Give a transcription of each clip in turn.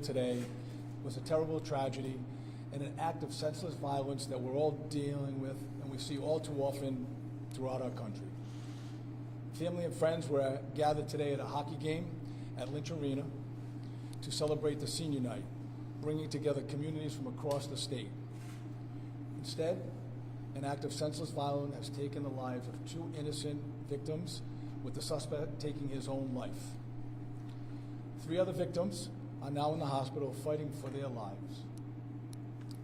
today was a terrible tragedy and an act of senseless violence that we're all dealing with and we see all too often throughout our country. Family and friends were gathered today at a hockey game at Lynch Arena to celebrate the senior night, bringing together communities from across the state. Instead, an act of senseless violence has taken the lives of two innocent victims, with the suspect taking his own life. 3 other victims are now in the hospital fighting for their lives.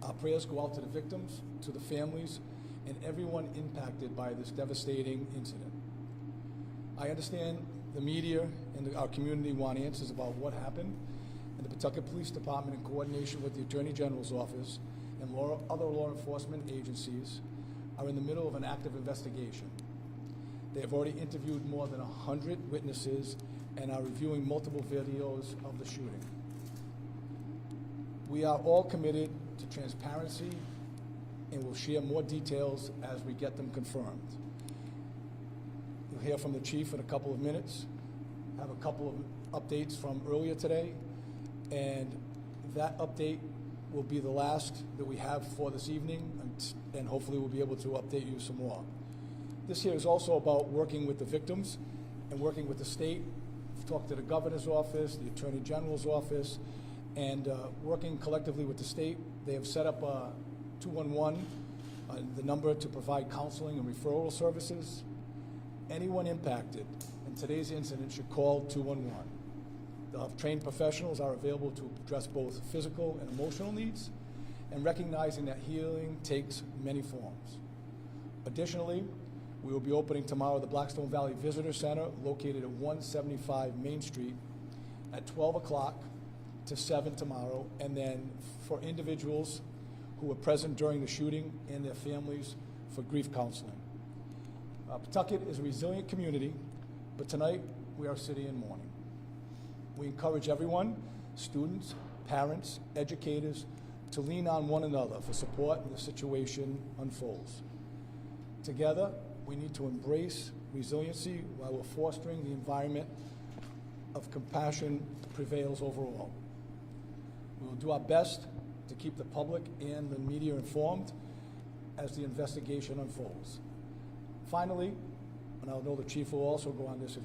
Our prayers go out to the victims, to the families, and everyone impacted by this devastating incident. I understand the media and our community want answers about what happened, and the Pawtucket Police Department, in coordination with the Attorney General's office and other law enforcement agencies, are in the middle of an active investigation. They have already interviewed more than 100 witnesses and are reviewing multiple videos of the shooting. We are all committed to transparency and will share more details as we get them confirmed. You'll hear from the chief in a couple of minutes. I have a couple of updates from earlier today, and that update will be the last that we have for this evening, and hopefully we'll be able to update you some more. This here is also about working with the victims and working with the state. We've talked to the governor's office, the attorney general's office, and working collectively with the state. They have set up a 211, the number to provide counseling and referral services. Anyone impacted in today's incident should call 211. The trained professionals are available to address both physical and emotional needs, and recognizing that healing takes many forms. Additionally, we will be opening tomorrow the Blackstone Valley Visitor Center, located at 175 Main Street, at 12 o'clock to 7 tomorrow, and then for individuals who were present during the shooting and their families for grief counseling. Pawtucket is a resilient community, but tonight we are sitting in mourning. We encourage everyone, students, parents, educators, to lean on one another for support when the situation unfolds. Together, we need to embrace resiliency while we're fostering the environment of compassion prevails overall. We will do our best to keep the public and the media informed as the investigation unfolds. Finally, and I'll know the chief will also go on this, if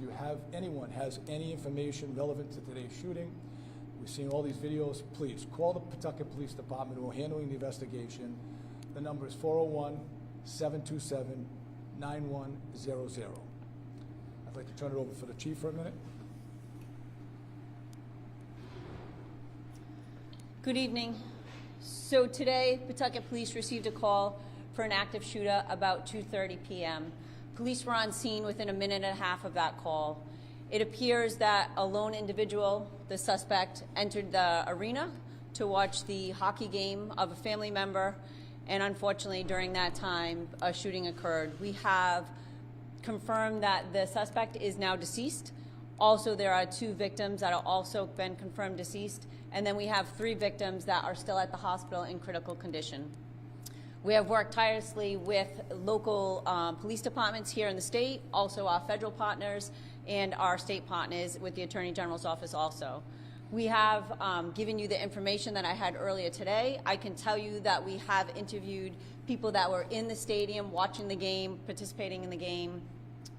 anyone has any information relevant to today's shooting, we've seen all these videos, please call the Pawtucket Police Department who are handling the investigation. The number is 401-727-9100. I'd like to turn it over for the chief for a minute. Good evening. So today, Pawtucket Police received a call for an active shooter about 2:30 p.m. Police were on scene within a minute and a half of that call. It appears that a lone individual, the suspect, entered the arena to watch the hockey game of a family member, and unfortunately during that time a shooting occurred. We have confirmed that the suspect is now deceased. Also, there are 2 victims that have also been confirmed deceased, and then we have 3 victims that are still at the hospital in critical condition. We have worked tirelessly with local police departments here in the state, also our federal partners and our state partners with the Attorney General's office also. We have given you the information that I had earlier today. I can tell you that we have interviewed people that were in the stadium watching the game, participating in the game.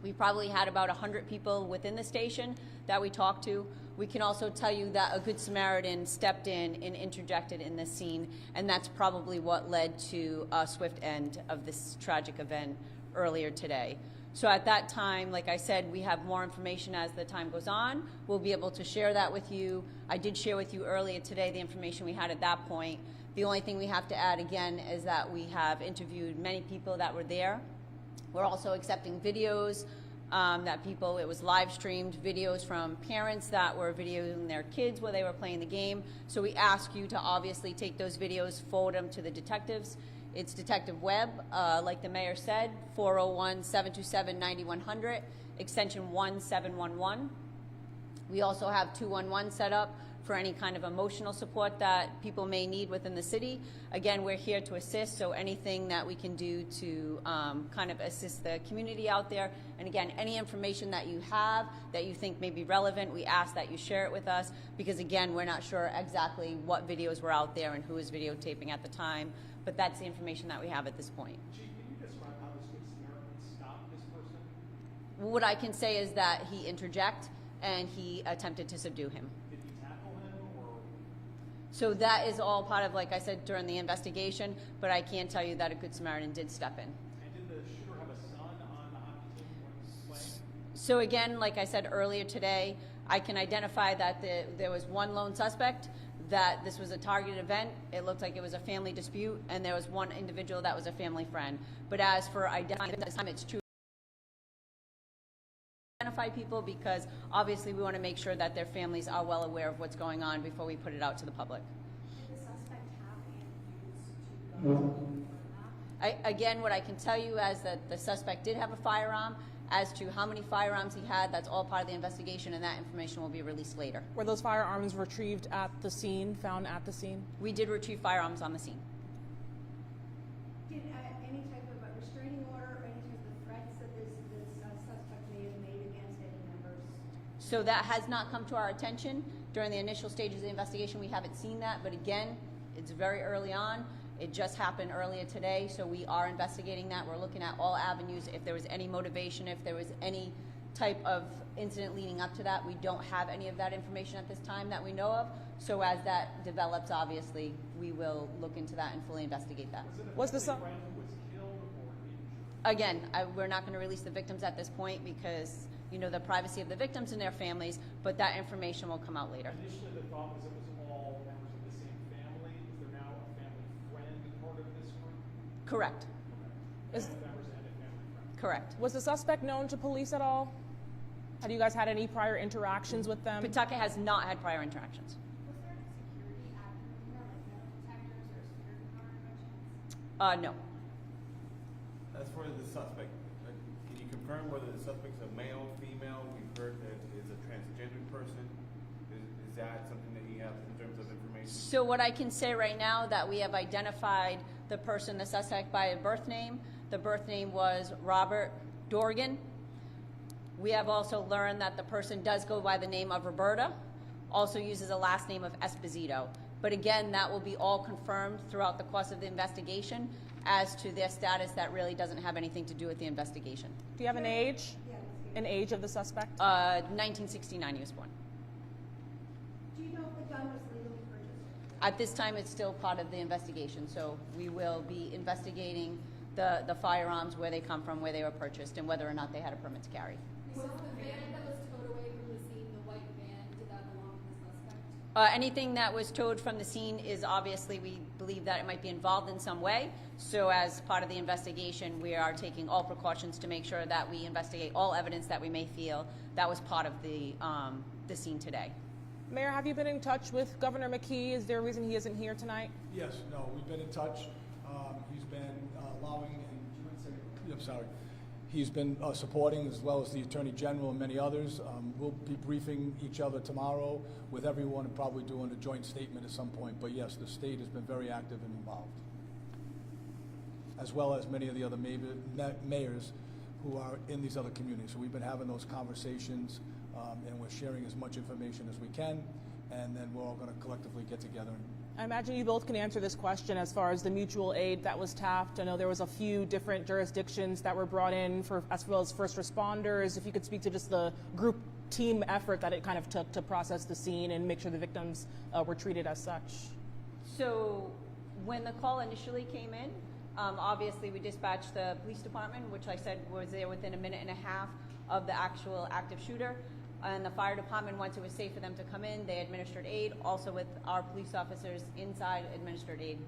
We probably had about 100 people within the station that we talked to. We can also tell you that a Good Samaritan stepped in and interjected in this scene, and that's probably what led to a swift end of this tragic event earlier today. So at that time, like I said, we have more information as the time goes on. We'll be able to share that with you. I did share with you earlier today the information we had at that point. The only thing we have to add again is that we have interviewed many people that were there. We're also accepting videos it was live streamed videos from parents that were videoing their kids while they were playing the game. So we ask you to obviously take those videos, forward them to the detectives. It's Detective Webb, like the mayor said, 401-727-9100, extension 1711. We also have 211 set up for any kind of emotional support that people may need within the city. Again, we're here to assist, so anything that we can do to kind of assist the community out there. And again, any information that you have that you think may be relevant, we ask that you share it with us, because again, we're not sure exactly what videos were out there and who was videotaping at the time, but that's the information that we have at this point. Chief, can you describe how this Good Samaritan stopped this person? What I can say is that he interjected and he attempted to subdue him. Did he tackle him, or? So that is all part of, like I said, during the investigation, but I can tell you that a Good Samaritan did step in. And did the shooter have a son on the hockey team when he was playing? So again, like I said earlier today, I can identify that there was one lone suspect, that this was a targeted event. It looked like it was a family dispute, and there was one individual that was a family friend. But as for identifying at this time, it's true. Identify people, because obviously we want to make sure that their families are well aware of what's going on before we put it out to the public. Did the suspect have ammunition to go? Again, what I can tell you is that the suspect did have a firearm. As to how many firearms he had, that's all part of the investigation, and that information will be released later. Were those firearms retrieved at the scene, found at the scene? We did retrieve firearms on the scene. Did any type of a restraining order or any type of threats that this suspect may have made against any members? So that has not come to our attention. During the initial stages of the investigation, we haven't seen that, but again, it's very early on. It just happened earlier today, so we are investigating that. We're looking at all avenues. If there was any motivation, if there was any type of incident leading up to that, we don't have any of that information at this time that we know of. So as that develops, obviously, we will look into that and fully investigate that. Was the friend who was killed or injured? Again, we're not going to release the victims at this point because, you know, the privacy of the victims and their families, but that information will come out later. Initially, the thought was it was all members of the same family. Is there now a family friend part of this group? Correct. Is- Family members and a family friend. Correct. Was the suspect known to police at all? Had you guys had any prior interactions with them? Pawtucket has not had prior interactions. Was there any security active in there, like metal detectors or a security guard by chance? No. As for the suspect, can you confirm whether the suspect's a male, female? We've heard that is a transgender person. Is that something that you have in terms of information? So what I can say right now that we have identified the person, the suspect, by a birth name. The birth name was Robert Dorgan. We have also learned that the person does go by the name of Roberta, also uses a last name of Esposito. But again, that will be all confirmed throughout the course of the investigation. As to their status, that really doesn't have anything to do with the investigation. Do you have an age? Yeah, let's see. An age of the suspect? 1969 he was born. Do you know if the gun was legally purchased? At this time, it's still part of the investigation, so we will be investigating the firearms, where they come from, where they were purchased, and whether or not they had a permit to carry. Was the van that was towed away from the scene, the white van, did that belong to the suspect? Anything that was towed from the scene is obviously, we believe that it might be involved in some way. So as part of the investigation, we are taking all precautions to make sure that we investigate all evidence that we may feel that was part of the scene today. Mayor, have you been in touch with Governor McKee? Is there a reason he isn't here tonight? Yes, no, we've been in touch. He's been allowing, and I'm sorry, he's been supporting, as well as the Attorney General and many others. We'll be briefing each other tomorrow with everyone and probably doing a joint statement at some point. But yes, the state has been very active and involved, as well as many of the other mayors who are in these other communities. So we've been having those conversations, and we're sharing as much information as we can, and then we're all going to collectively get together. I imagine you both can answer this question as far as the mutual aid that was tapped. I know there was a few different jurisdictions that were brought in, for as well as first responders. If you could speak to just the group team effort that it kind of took to process the scene and make sure the victims were treated as such. So when the call initially came in, obviously we dispatched the police department, which I said was there within a minute and a half of the actual active shooter. And the fire department, once it was safe for them to come in, they administered aid, also with our police officers inside administered aid.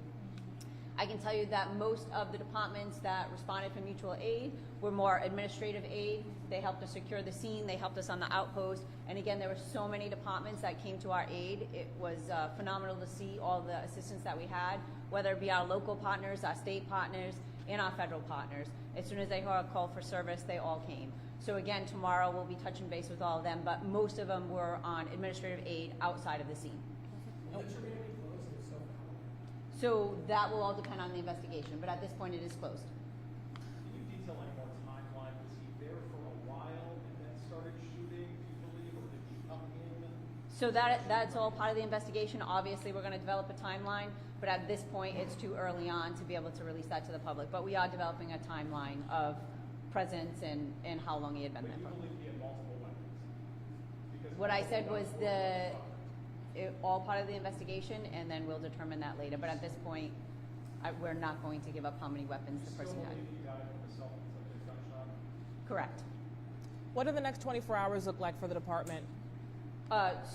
I can tell you that most of the departments that responded for mutual aid were more administrative aid. They helped us secure the scene, they helped us on the outpost, and again, there were so many departments that came to our aid. It was phenomenal to see all the assistance that we had, whether it be our local partners, our state partners, and our federal partners. As soon as they heard a call for service, they all came. So again, tomorrow we'll be touching base with all of them, but most of them were on administrative aid outside of the scene. So that will all depend on the investigation, but at this point it is closed. Can you detail any more timeline? Was he there for a while and then started shooting, do you believe, or did he come in? So that's all part of the investigation. Obviously, we're going to develop a timeline, but at this point, it's too early on to be able to release that to the public. But we are developing a timeline of presence and how long he had been But there you for. believe he had multiple weapons? Because What I said was multiple weapons were all part of the investigation, and then we'll determine that later. But at this point, we're not going to give up how many weapons the person Still had. believe he got it from a self-inflicted gunshot? Correct. What do the next 24 hours look like for the department?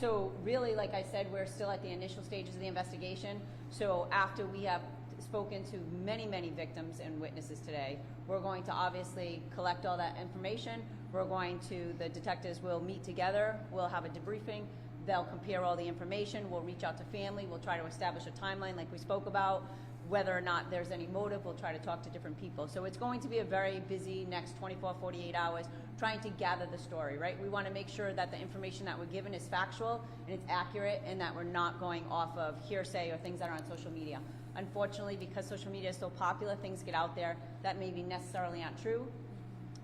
So really, like I said, we're still at the initial stages of the investigation. So after we have spoken to many, many victims and witnesses today, we're going to obviously collect all that information. The detectives will meet together. We'll have a debriefing. They'll compare all the information. We'll reach out to family. We'll try to establish a timeline like we spoke about. Whether or not there's any motive, we'll try to talk to different people. So it's going to be a very busy next 24, 48 hours trying to gather the story, right? We want to make sure that the information that we're given is factual and it's accurate and that we're not going off of hearsay or things that are on social media. Unfortunately, because social media is so popular, things get out there that maybe necessarily aren't true.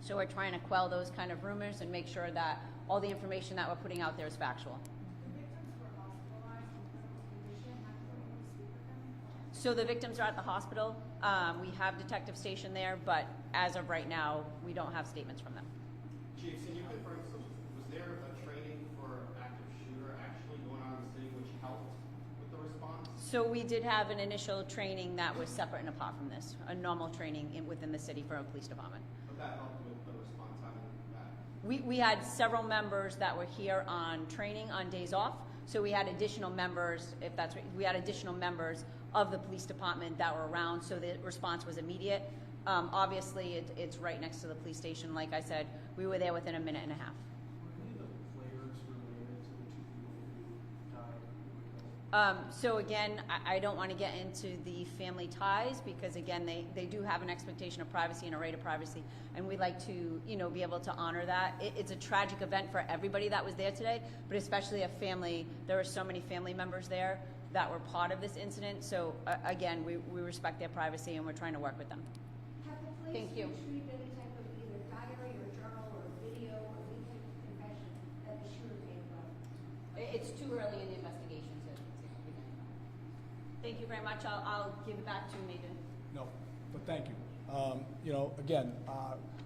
So we're trying to quell those kind of rumors and make sure that all the information that we're putting out there is factual. So the victims are at the hospital. We have detectives stationed there, but as of right now, we don't have statements from them. Chief, can you confirm, so was there a training for active shooter actually going on in the city which helped with the response? So we did have an initial training that was separate and apart from this, a normal training within the city for a police department. But that helped with the response having that. We had several members that were here on training on days off. So we had additional members, we had additional members of the police department that were around, so the response was immediate. Obviously, it's right next to the police station. Like I said, we were there within a minute and a half. Were any of the players related to the two people who died? So again, I don't want to get into the family ties because again, they do have an expectation of privacy and a right of privacy, and we'd like to, be able to honor that. It's a tragic event for everybody that was there today, but especially a family. There were so many family members there that were part of this incident. So again, we respect their privacy and we're trying to work with them. Have the police Thank you. retrieved any type of either diary or journal or video or any type of confession that the shooter made from? It's too early in the investigation to give any. Thank you very much. I'll give it back to Nathan. No, but thank you. Again,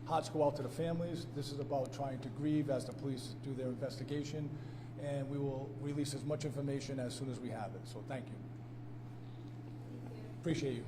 hearts go out to the families. This is about trying to grieve as the police do their investigation, and we will release as much information as soon as we have it. So thank you. Appreciate you.